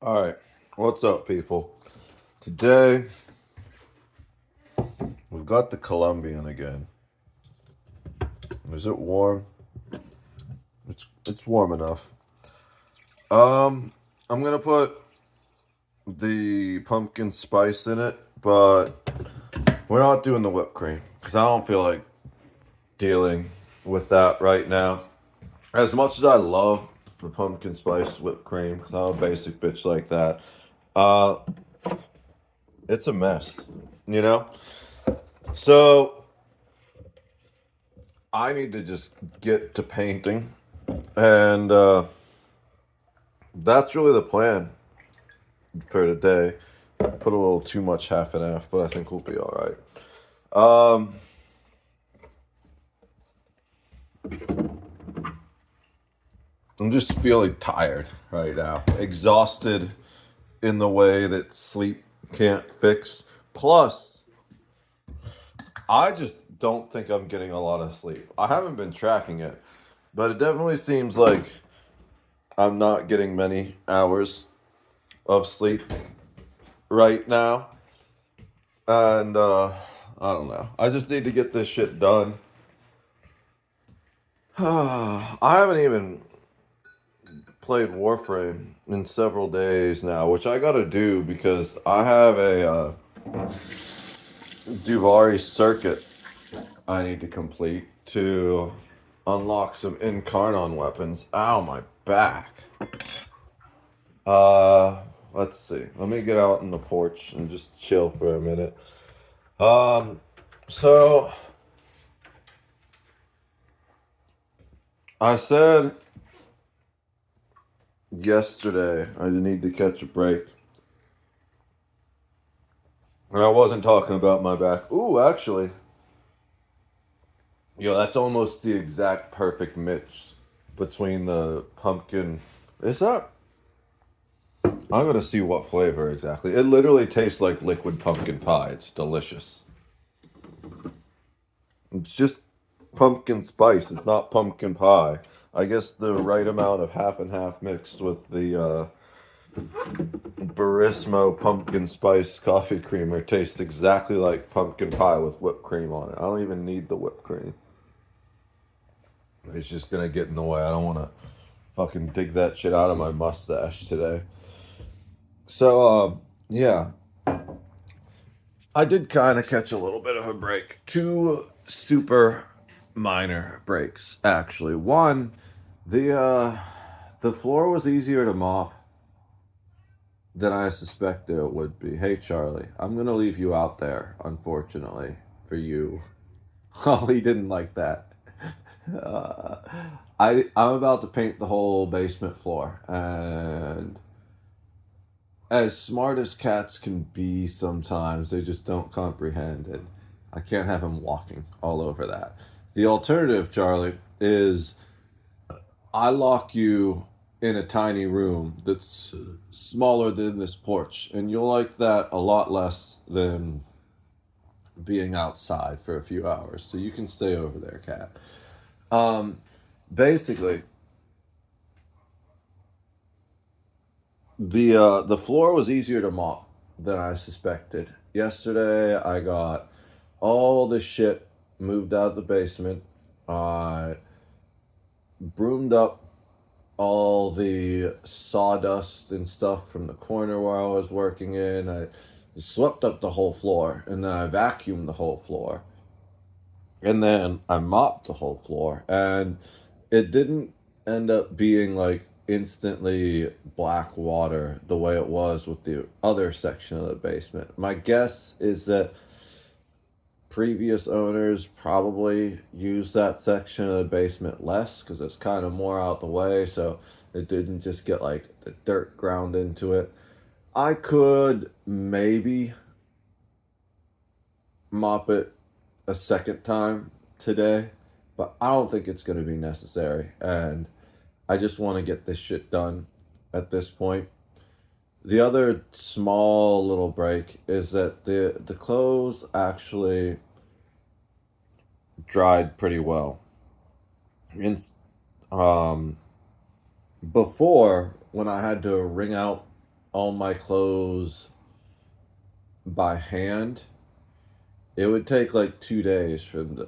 All right, what's up, people? Today we've got the Colombian again. Is it warm? It's warm enough. I'm gonna put the pumpkin spice in it, but we're not doing the whipped cream because I don't feel like dealing with that right now. As much as I love the pumpkin spice whipped cream, because I'm a basic bitch like that, uh, it's a mess, you know. So I need to just get to painting, and that's really the plan for today. I put a little too much half and half, but I think we'll be all right. Um, I'm just feeling tired right now, exhausted in the way that sleep can't fix. Plus, I just don't think I'm getting a lot of sleep. I haven't been tracking it, but it definitely seems like I'm not getting many hours of sleep right now. And I don't know. I just need to get this shit done. I haven't even played Warframe in several days now, which I gotta do because I have a Duvari circuit I need to complete to unlock some Incarnon weapons. Ow, my back. Let's see. Let me get out on the porch and just chill for a minute. Um, so I said yesterday I need to catch a break. And I wasn't talking about my back. Ooh, actually, that's almost the exact perfect mix between the pumpkin. Is that? I'm gonna see what flavor exactly. It literally tastes like liquid pumpkin pie. It's delicious. It's just pumpkin spice. It's not pumpkin pie. I guess the right amount of half and half mixed with the Barismo pumpkin spice coffee creamer tastes exactly like pumpkin pie with whipped cream on it. I don't even need the whipped cream. It's just gonna get in the way. I don't want to fucking dig that shit out of my mustache today. So, yeah, I did kind of catch a little bit of a break. Two super minor breaks, actually. One, the floor was easier to mop than I suspected it would be. Hey, Charlie, I'm gonna leave you out there, unfortunately, for you. Oh, he didn't like that. Uh, I'm about to paint the whole basement floor, and as smart as cats can be sometimes, they just don't comprehend it. I can't have him walking all over that. The alternative, Charlie, is I lock you in a tiny room that's smaller than this porch, and you'll like that a lot less than being outside for a few hours. So you can stay over there, cat. Um, basically, the floor was easier to mop than I suspected. Yesterday, I got all the shit moved out of the basement. I broomed up all the sawdust and stuff from the corner where I was working in. I swept up the whole floor, and then I vacuumed the whole floor. And then I mopped the whole floor, and it didn't end up being like instantly black water the way it was with the other section of the basement. My guess is that previous owners probably used that section of the basement less because it's kind of more out the way, so it didn't just get like the dirt ground into it. I could maybe mop it a second time today, but I don't think it's going to be necessary. And I just want to get this shit done at this point. The other small little break is that the clothes actually dried pretty well. And um, before, when I had to wring out all my clothes by hand, it would take like 2 days for them to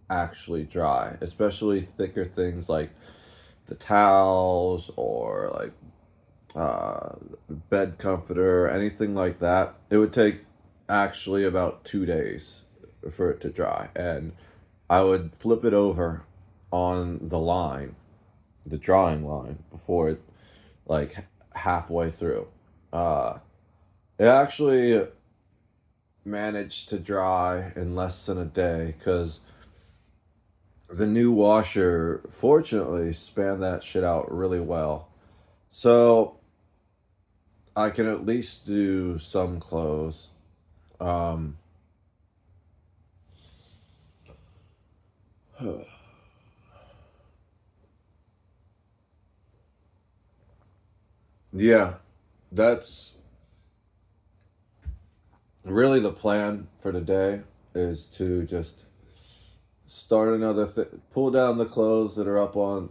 actually dry, especially thicker things like the towels or like bed comforter, anything like that. It would take actually about 2 days for it to dry. And I would flip it over on the line, the drying line, before it, like, halfway through. Uh, it actually managed to dry in less than a day because the new washer fortunately spanned that shit out really well. So I can at least do some clothes. Um, yeah, that's really the plan for today is to just start another pull down the clothes that are up on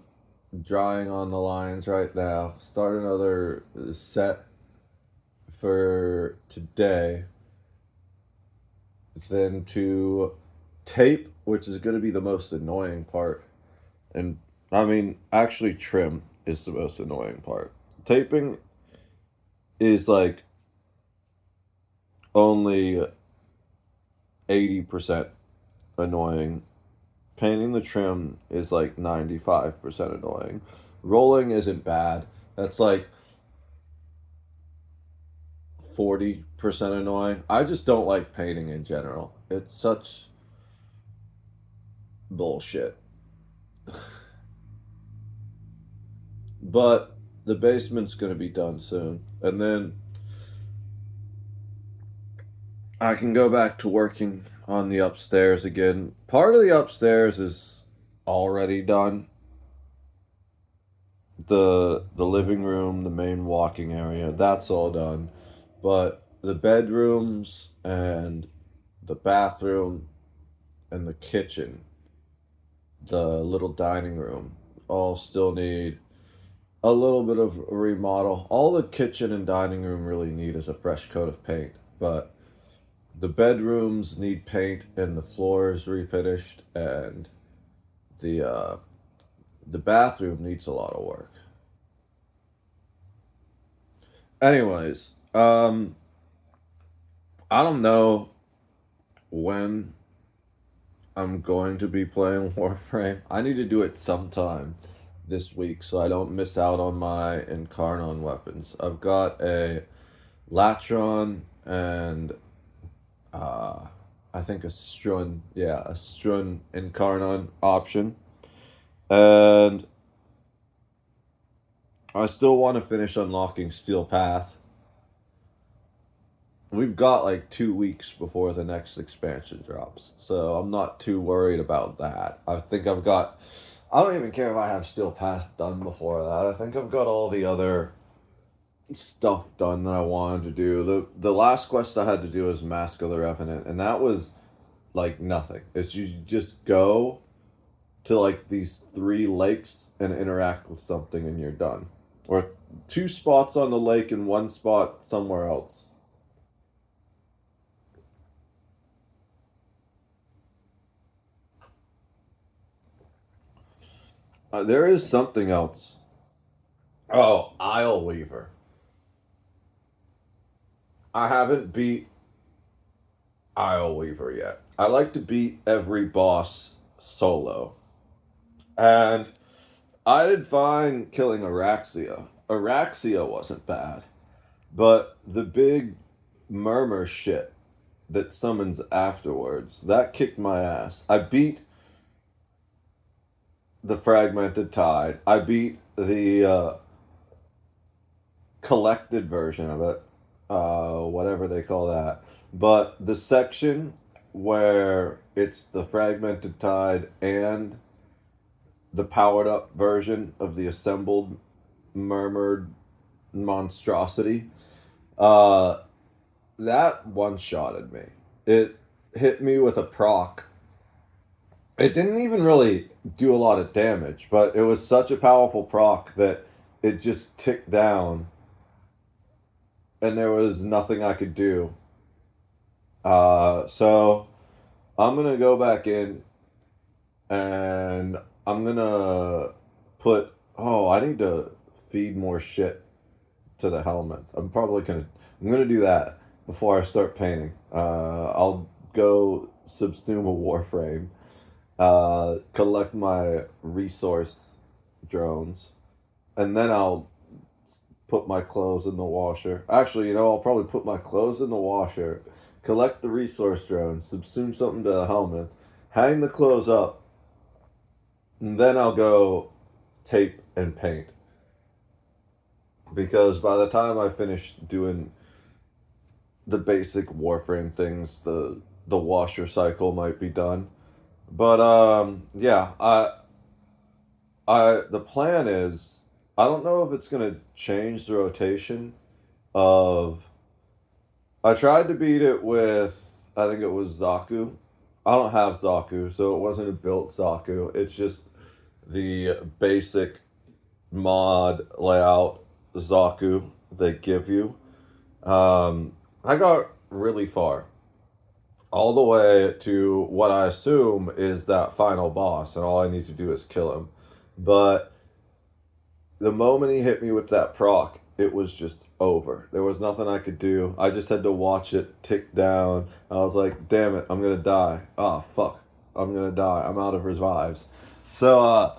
drying on the lines right now. Start another set for today. Then to tape, which is going to be the most annoying part. And I mean, actually, trim is the most annoying part. Taping is like only 80% annoying. Painting the trim is like 95% annoying. Rolling isn't bad. That's like 40% annoying. I just don't like painting in general. It's such bullshit. But the basement's going to be done soon. And then I can go back to working on the upstairs again. Part of the upstairs is already done. The living room, the main walking area, that's all done. But the bedrooms and the bathroom and the kitchen, the little dining room, all still need a little bit of a remodel. All the kitchen and dining room really need is a fresh coat of paint. But the bedrooms need paint and the floors refinished, and the uh, the bathroom needs a lot of work. Anyways, I don't know when I'm going to be playing Warframe. I need to do it sometime this week so I don't miss out on my Incarnon weapons. I've got a Latron and uh, I think a Strun, yeah, a Strun Incarnon option. And I still want to finish unlocking Steel Path. We've got like 2 weeks before the next expansion drops, so I'm not too worried about that. I think I've got. I don't even care if I have Steel Path done before that. I think I've got all the other stuff done that I wanted to do. The last quest I had to do was Mask of the Revenant, and that was like nothing. It's you just go to like these 3 lakes and interact with something, and you're done. Or 2 spots on the lake and 1 spot somewhere else. There is something else. Oh, Isle Weaver. I haven't beat Isle Weaver yet. I like to beat every boss solo. And I did fine killing Araxia. Araxia wasn't bad. But the big murmur shit that summons afterwards, that kicked my ass. I beat the Fragmented Tide. I beat the collected version of it, whatever they call that. But the section where it's the Fragmented Tide and the powered up version of the assembled murmured monstrosity, uh, that one shotted me. It hit me with a proc. It didn't even really do a lot of damage, but it was such a powerful proc that it just ticked down and there was nothing I could do. So I'm gonna go back in and I'm gonna put. Oh, I need to feed more shit to the helmets. I'm gonna do that before I start painting. I'll go subsume a warframe, collect my resource drones, and then I'll put my clothes in the washer. Actually, I'll probably put my clothes in the washer, collect the resource drones, subsume something to the helmets, hang the clothes up, and then I'll go tape and paint. Because by the time I finish doing the basic warframe things, the washer cycle might be done. But yeah, I the plan is I don't know if it's gonna change the rotation of. I tried to beat it with I think it was Zaku. I don't have Zaku, so it wasn't a built Zaku. It's just the basic mod layout Zaku they give you. I got really far, all the way to what I assume is that final boss, and all I need to do is kill him. But the moment he hit me with that proc, it was just over. There was nothing I could do. I just had to watch it tick down. I was like, damn it, I'm gonna die. Oh, fuck. I'm gonna die. I'm out of revives. So,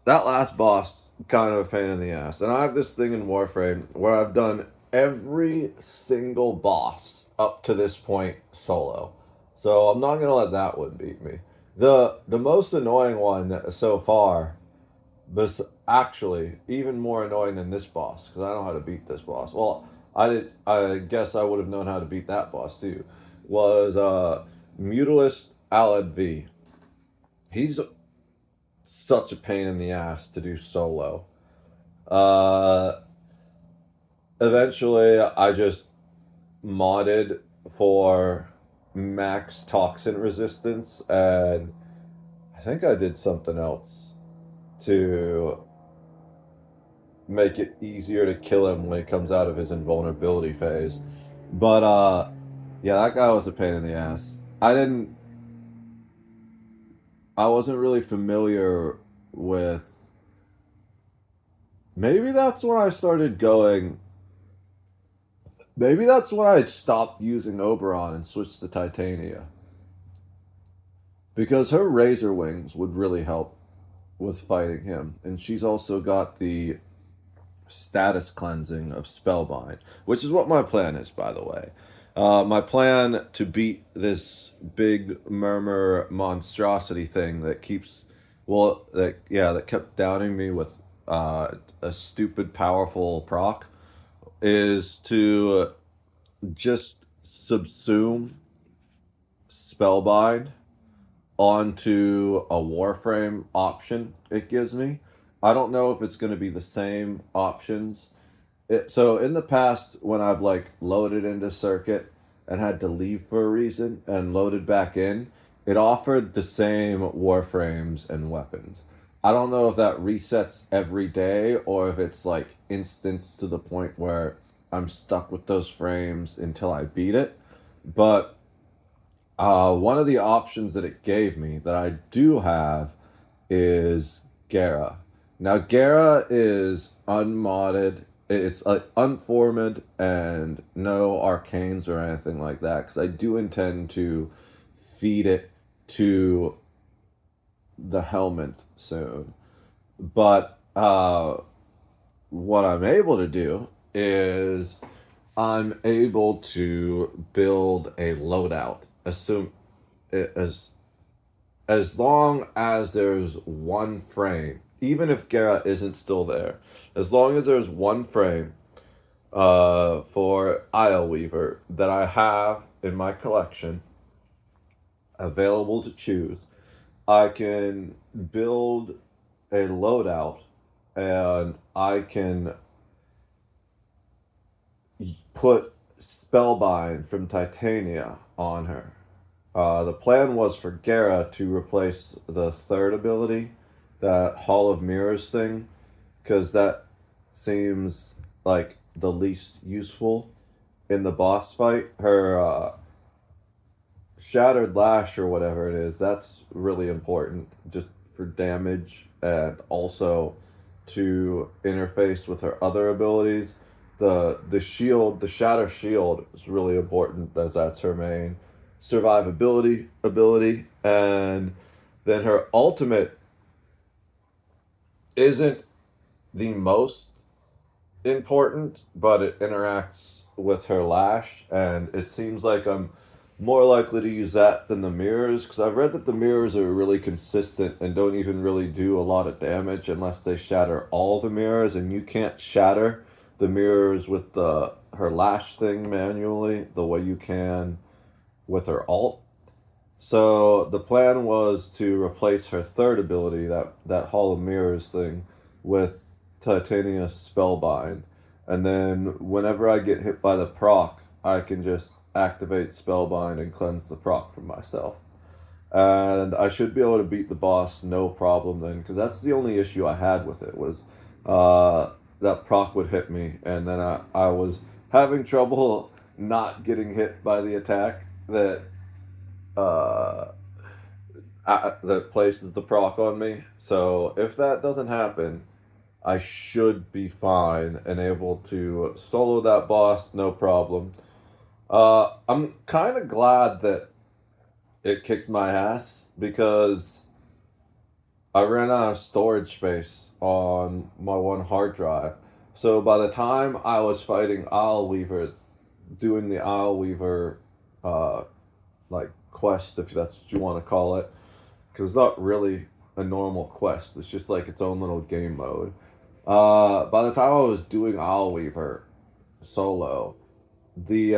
that last boss, kind of a pain in the ass. And I have this thing in Warframe where I've done every single boss up to this point solo. So I'm not gonna let that one beat me. The most annoying one so far, this actually even more annoying than this boss, because I know how to beat this boss. Well, I guess I would have known how to beat that boss too. Was Mutalist Alad V. He's such a pain in the ass to do solo. Uh, Eventually, I just modded for max toxin resistance, and I think I did something else to make it easier to kill him when he comes out of his invulnerability phase. But yeah, that guy was a pain in the ass. I wasn't really familiar with. Maybe that's when I started going. Maybe that's when I stopped using Oberon and switched to Titania. Because her Razor Wings would really help with fighting him. And she's also got the status cleansing of Spellbind, which is what my plan is, by the way. My plan to beat this big murmur monstrosity thing that keeps, well, that kept downing me with a stupid powerful proc, is to just subsume Spellbind onto a Warframe option it gives me. I don't know if it's going to be the same options. So in the past, when I've like loaded into Circuit and had to leave for a reason and loaded back in, it offered the same Warframes and weapons. I don't know if that resets every day or if it's like instance to the point where I'm stuck with those frames until I beat it. But one of the options that it gave me that I do have is Gera. Now, Gera is unmodded. It's unformed and no arcanes or anything like that, because I do intend to feed it to the helmet soon. But what I'm able to do is I'm able to build a loadout. Assume as long as there's one frame, even if Gera isn't still there, as long as there's one frame for Isle Weaver that I have in my collection available to choose, I can build a loadout and I can put Spellbind from Titania on her. The plan was for Gera to replace the third ability, that Hall of Mirrors thing, because that seems like the least useful. in the boss fight, her shattered lash or whatever it is, that's really important just for damage and also to interface with her other abilities. The shield, the shatter shield is really important as that's her main survivability ability. And then her ultimate isn't the most important, but it interacts with her lash, and it seems like I'm more likely to use that than the mirrors because I've read that the mirrors are really consistent and don't even really do a lot of damage unless they shatter all the mirrors, and you can't shatter the mirrors with the her lash thing manually the way you can with her alt. So the plan was to replace her third ability, that Hall of Mirrors thing, with Titania's Spellbind. And then whenever I get hit by the proc, I can just activate Spellbind and cleanse the proc from myself. And I should be able to beat the boss no problem then, because that's the only issue I had with it was uh, that proc would hit me, and then I was having trouble not getting hit by the attack uh, that places the proc on me. So if that doesn't happen, I should be fine and able to solo that boss no problem. I'm kind of glad that it kicked my ass because I ran out of storage space on my one hard drive. So by the time I was fighting Isle Weaver, doing the Isle Weaver uh, like quest, if that's what you want to call it, because it's not really a normal quest. It's just like its own little game mode. By the time I was doing Isle Weaver solo, the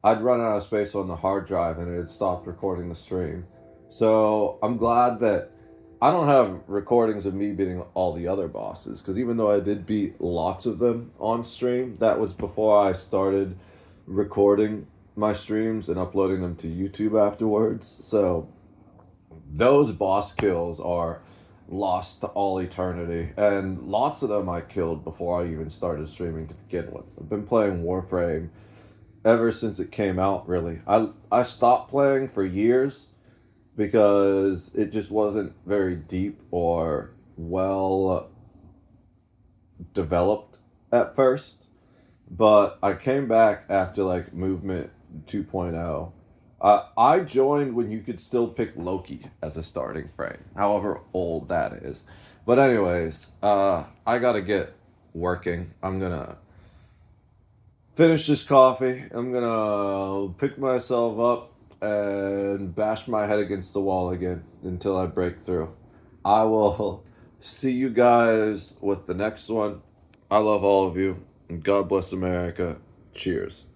I'd run out of space on the hard drive and it had stopped recording the stream. So I'm glad that I don't have recordings of me beating all the other bosses because even though I did beat lots of them on stream, that was before I started recording my streams and uploading them to YouTube afterwards. So those boss kills are lost to all eternity, and lots of them I killed before I even started streaming to begin with. I've been playing Warframe ever since it came out. Really, I stopped playing for years because it just wasn't very deep or well developed at first. But I came back after like Movement 2.0. I joined when you could still pick Loki as a starting frame, however old that is. But anyways, I gotta get working. I'm gonna finish this coffee. I'm gonna pick myself up and bash my head against the wall again until I break through. I will see you guys with the next one. I love all of you, and God bless America. Cheers.